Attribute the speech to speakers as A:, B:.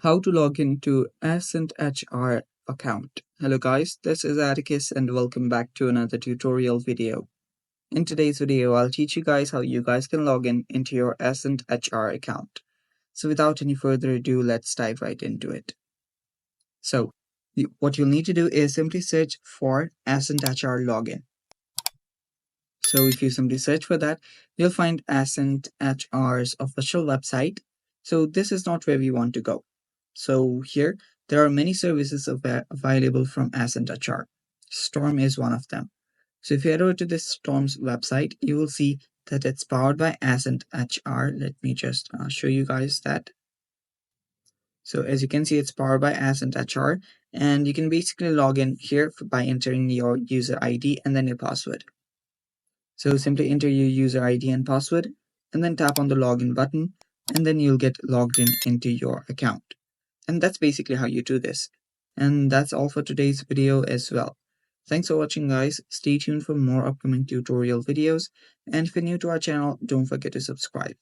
A: How to log into AscentHR account. Hello guys, this is Atticus and welcome back to another tutorial video. In today's video, I'll teach you guys how you guys can log in into your AscentHR account. So without any further ado, let's dive right into it. So what you'll need to do is simply search for AscentHR login. So if you simply search for that, you'll find AscentHR's official website. So this is not where we want to go. So here, there are many services available from AscentHR. Storm is one of them. So if you head over to this Storm's website, you will see that it's powered by AscentHR. Let me just show you guys that. So as you can see, it's powered by AscentHR, and you can basically log in here by entering your user ID and then your password. So simply enter your user ID and password and then tap on the login button, and then you'll get logged into your account. And that's basically how you do this. And that's all for today's video as well. Thanks for watching guys. Stay tuned for more upcoming tutorial videos. And if you're new to our channel, don't forget to subscribe.